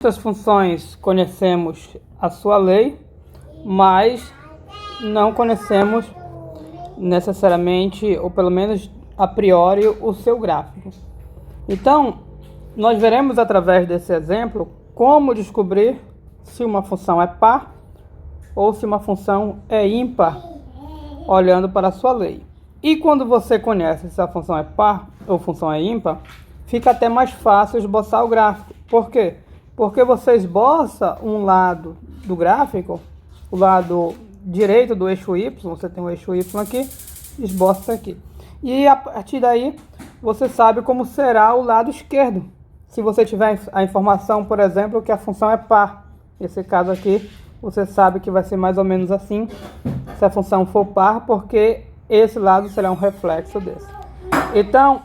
Muitas funções conhecemos a sua lei, mas não conhecemos necessariamente, ou pelo menos a priori, o seu gráfico. Então, nós veremos através desse exemplo como descobrir se uma função é par ou se uma função é ímpar, olhando para a sua lei. E quando você conhece se a função é par ou função é ímpar, fica até mais fácil esboçar o gráfico. Por quê? Porque você esboça um lado do gráfico, o lado direito do eixo Y, você tem o eixo Y aqui, esboça aqui. E a partir daí, você sabe como será o lado esquerdo. Se você tiver a informação, por exemplo, que a função é par. Nesse caso aqui, você sabe que vai ser mais ou menos assim, se a função for par, porque esse lado será um reflexo desse. Então,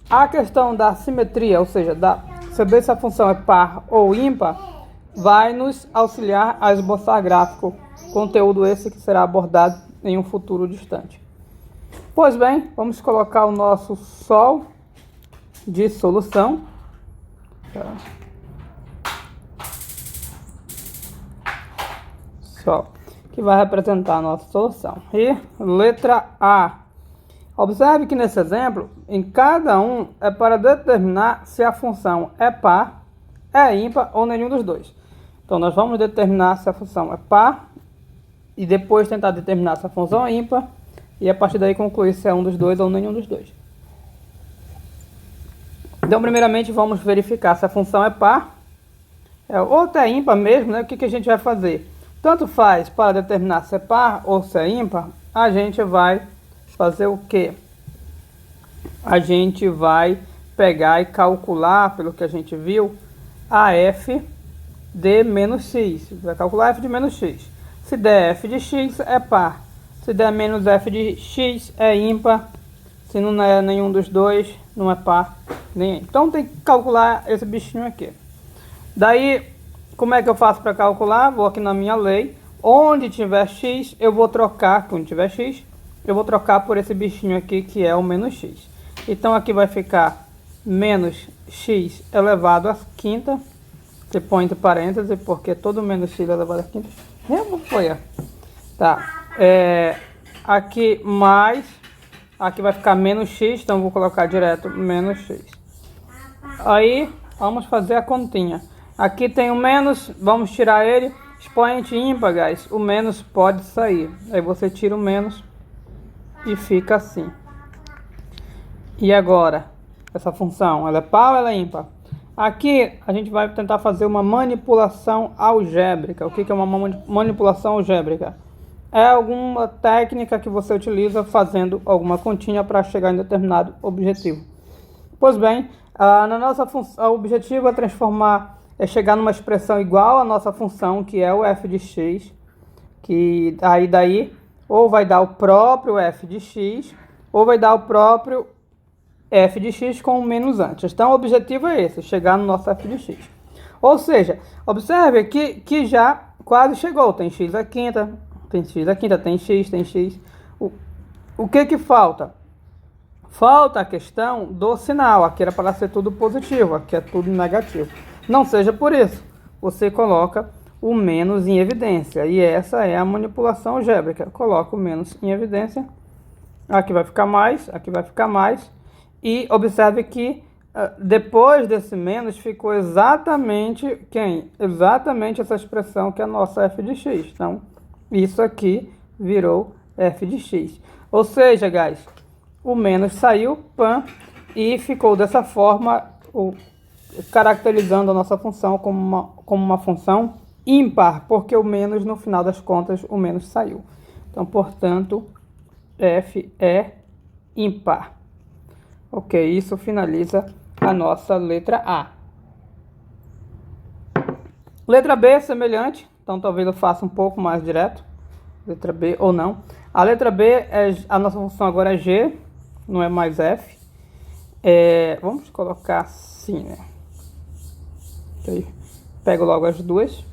a questão da simetria, ou seja, saber se a função é par ou ímpar, vai nos auxiliar a esboçar gráfico, conteúdo esse que será abordado em um futuro distante. Pois bem, vamos colocar o nosso sol de solução. Sol, que vai representar a nossa solução. E letra A. Observe que nesse exemplo, em cada um é para determinar se a função é par, é ímpar ou nenhum dos dois. Então, nós vamos determinar se a função é par e depois tentar determinar se a função é ímpar e a partir daí concluir se é um dos dois ou nenhum dos dois. Então, primeiramente, vamos verificar se a função é par ou até ímpar mesmo, né? O que a gente vai fazer? Tanto faz para determinar se é par ou se é ímpar, a gente vai fazer o quê? A gente vai pegar e calcular, pelo que a gente viu, a f de menos x. Vai calcular f de menos x. Se der f de x, é par. Se der menos f de x, é ímpar. Se não é nenhum dos dois, não é par. Nem. Então tem que calcular esse bichinho aqui. Daí, como é que eu faço para calcular? Vou aqui na minha lei. Onde tiver x, eu vou trocar. Quando tiver x, eu vou trocar por esse bichinho aqui, que é o menos x. Então, aqui vai ficar menos x elevado à quinta. Você põe entre parênteses, porque todo menos x elevado à quinta. Eu vou apoiar. Tá. Aqui mais. Aqui vai ficar menos x, então vou colocar direto menos x. Aí, vamos fazer a continha. Aqui tem o menos, vamos tirar ele. Expoente ímpar, guys. O menos pode sair. Aí você tira o menos e fica assim. E agora, essa função, ela é par ou ela é ímpar? Aqui a gente vai tentar fazer uma manipulação algébrica. O que é uma manipulação algébrica? É alguma técnica que você utiliza fazendo alguma continha para chegar em determinado objetivo. Pois bem, na nossa função, o objetivo é chegar numa expressão igual à nossa função, que é o f de x, que daí ou vai dar o próprio f de x, ou vai dar o próprio f de x com o menos antes. Então, o objetivo é esse, chegar no nosso f de x. Ou seja, observe aqui que já quase chegou. Tem x à quinta, tem x à quinta, tem x. O que falta? Falta a questão do sinal. Aqui era para ser tudo positivo, aqui é tudo negativo. Não seja por isso. Você coloca o menos em evidência. E essa é a manipulação algébrica. Coloca o menos em evidência. Aqui vai ficar mais, aqui vai ficar mais. E observe que depois desse menos ficou exatamente exatamente essa expressão que é a nossa f de x. Então, isso aqui virou f de x. Ou seja, guys, o menos saiu, e ficou dessa forma, caracterizando a nossa função como uma função ímpar, porque o menos, no final das contas, o menos saiu. Então, portanto, f é ímpar. Ok, isso finaliza a nossa letra A. Letra B é semelhante, então talvez eu faça um pouco mais direto. Letra B ou não. A letra B, a nossa função agora é g, não é mais f. Vamos colocar assim, né? Okay. Pego logo as duas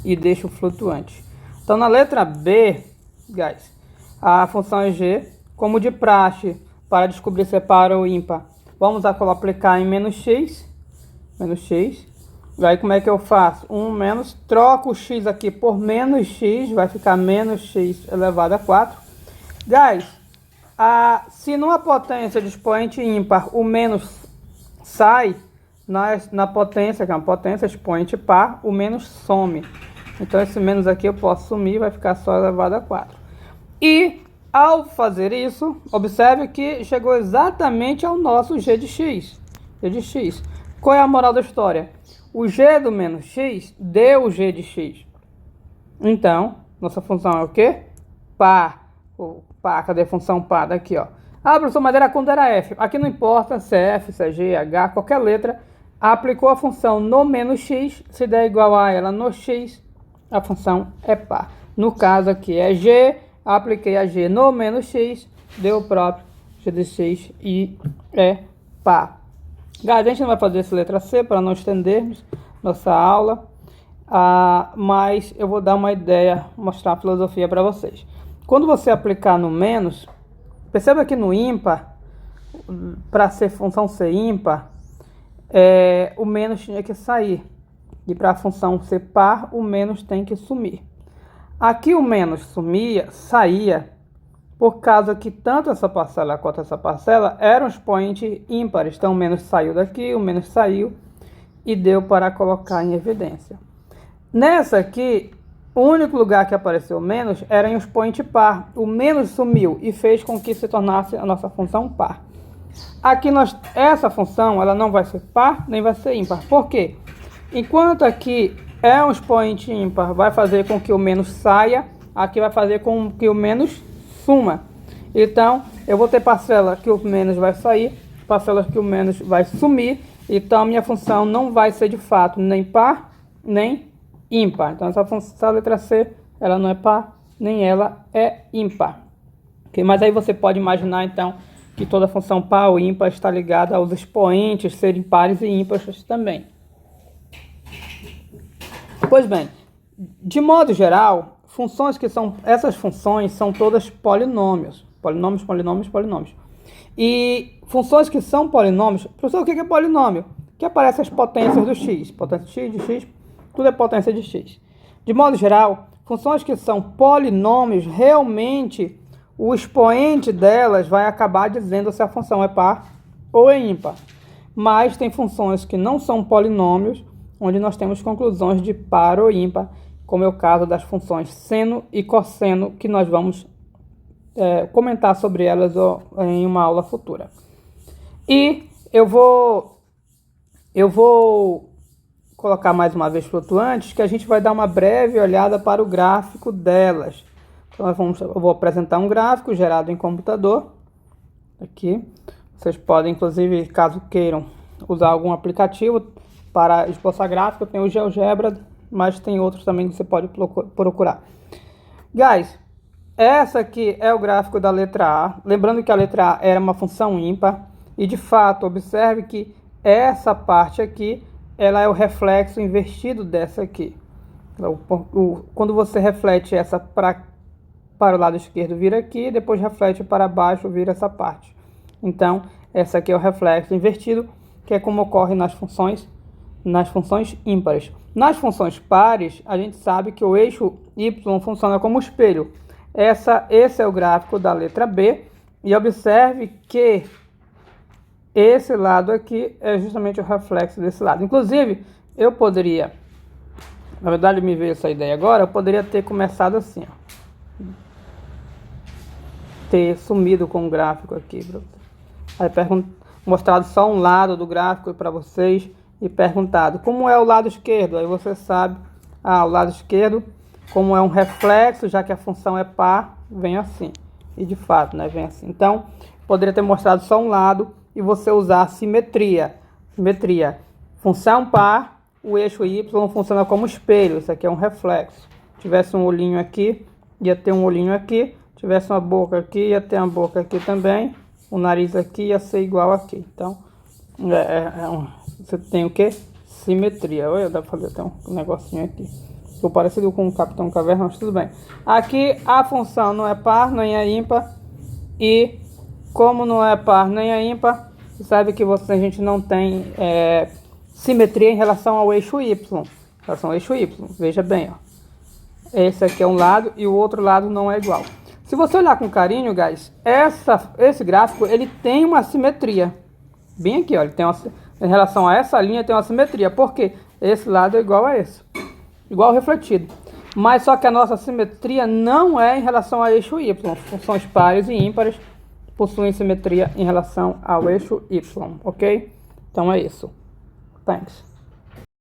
e deixo flutuante. Então, na letra B, guys, a função é g, como de praxe, para descobrir se é par ou ímpar. Vamos aplicar em menos x. Aí como é que eu faço? 1 menos, troco o x aqui por menos x, vai ficar menos x elevado a 4. Guys, se numa potência de expoente ímpar o menos sai, na potência, que é uma potência expoente par, o menos some. Então esse menos aqui eu posso sumir, vai ficar só elevado a 4. E ao fazer isso, observe que chegou exatamente ao nosso g de x. G de x. Qual é a moral da história? O g do menos x deu o g de x. Então, nossa função é o quê? Par. Par, cadê a função par? Daqui, ó. Professor, mas era quando era f. Aqui não importa se é f, se é g, h, qualquer letra. Aplicou a função no menos x, se der igual a ela no x, a função é par. No caso aqui é g, apliquei a g no menos x, deu o próprio g de x e é par. A gente não vai fazer essa letra C para não estendermos nossa aula, mas eu vou dar uma ideia, mostrar a filosofia para vocês. Quando você aplicar no menos, perceba que no ímpar, para ser função ser ímpar, o menos tinha que sair. E para a função ser par, o menos tem que sumir. Aqui o menos saía, por causa que tanto essa parcela quanto essa parcela eram expoentes ímpares. Então o menos saiu daqui, o menos saiu e deu para colocar em evidência. Nessa aqui, o único lugar que apareceu menos era em expoente par. O menos sumiu e fez com que se tornasse a nossa função par. Aqui essa função ela não vai ser par nem vai ser ímpar. Por quê? Enquanto aqui é um expoente ímpar, vai fazer com que o menos saia, aqui vai fazer com que o menos suma. Então, eu vou ter parcela que o menos vai sair, parcela que o menos vai sumir. Então, a minha função não vai ser de fato nem par, nem ímpar. Então, essa letra C, ela não é par, nem ela é ímpar. Okay? Mas aí você pode imaginar, então, que toda função par ou ímpar está ligada aos expoentes serem pares e ímpares também. Pois bem, de modo geral, essas funções são todas polinômios. Polinômios. E funções que são polinômios, professor, o que é polinômio? Que aparecem as potências do x. Potência de x, de x, tudo é potência de x. De modo geral, funções que são polinômios, realmente o expoente delas vai acabar dizendo se a função é par ou é ímpar. Mas tem funções que não são polinômios, onde nós temos conclusões de par ou ímpar, como é o caso das funções seno e cosseno, que nós vamos comentar sobre elas em uma aula futura. E eu vou colocar mais uma vez flutuantes, que a gente vai dar uma breve olhada para o gráfico delas. Então, eu vou apresentar um gráfico gerado em computador. Aqui. Vocês podem, inclusive, caso queiram, usar algum aplicativo para esboçar gráfico. Tem o GeoGebra, mas tem outros também que você pode procurar. Guys, essa aqui é o gráfico da letra A. Lembrando que a letra A era uma função ímpar. E, de fato, observe que essa parte aqui, ela é o reflexo invertido dessa aqui. Quando você reflete essa para o lado esquerdo, vira aqui. Depois reflete para baixo, vira essa parte. Então, essa aqui é o reflexo invertido, que é como ocorre nas funções ímpares. Nas funções pares, a gente sabe que o eixo y funciona como espelho. Esse é o gráfico da letra B. E observe que esse lado aqui é justamente o reflexo desse lado. Inclusive, eu poderia, na verdade me veio essa ideia agora, eu poderia ter começado assim, ó. Ter sumido com o gráfico aqui. Aí mostrado só um lado do gráfico para vocês e perguntado como é o lado esquerdo. Aí você sabe, o lado esquerdo, como é um reflexo, já que a função é par, vem assim. E de fato, né, vem assim. Então, poderia ter mostrado só um lado e você usar simetria. Função par, o eixo y funciona como espelho. Isso aqui é um reflexo. Se tivesse um olhinho aqui, ia ter um olhinho aqui. Se tivesse uma boca aqui, ia ter uma boca aqui também. O nariz aqui ia ser igual aqui. Então, você tem o que? Simetria. Olha, dá pra fazer até um negocinho aqui. Ficou parecido com o Capitão Caverna, mas tudo bem. Aqui a função não é par, nem é ímpar. E como não é par nem é ímpar, você sabe que a gente não tem simetria em relação ao eixo Y. Em relação ao eixo Y. Veja bem, ó. Esse aqui é um lado e o outro lado não é igual. Se você olhar com carinho, guys, esse gráfico, ele tem uma simetria. Bem aqui, ó. Ele tem em relação a essa linha, tem uma simetria. Por quê? Esse lado é igual a esse. Igual refletido. Mas só que a nossa simetria não é em relação ao eixo Y. Funções pares e ímpares possuem simetria em relação ao eixo Y, ok? Então é isso. Thanks.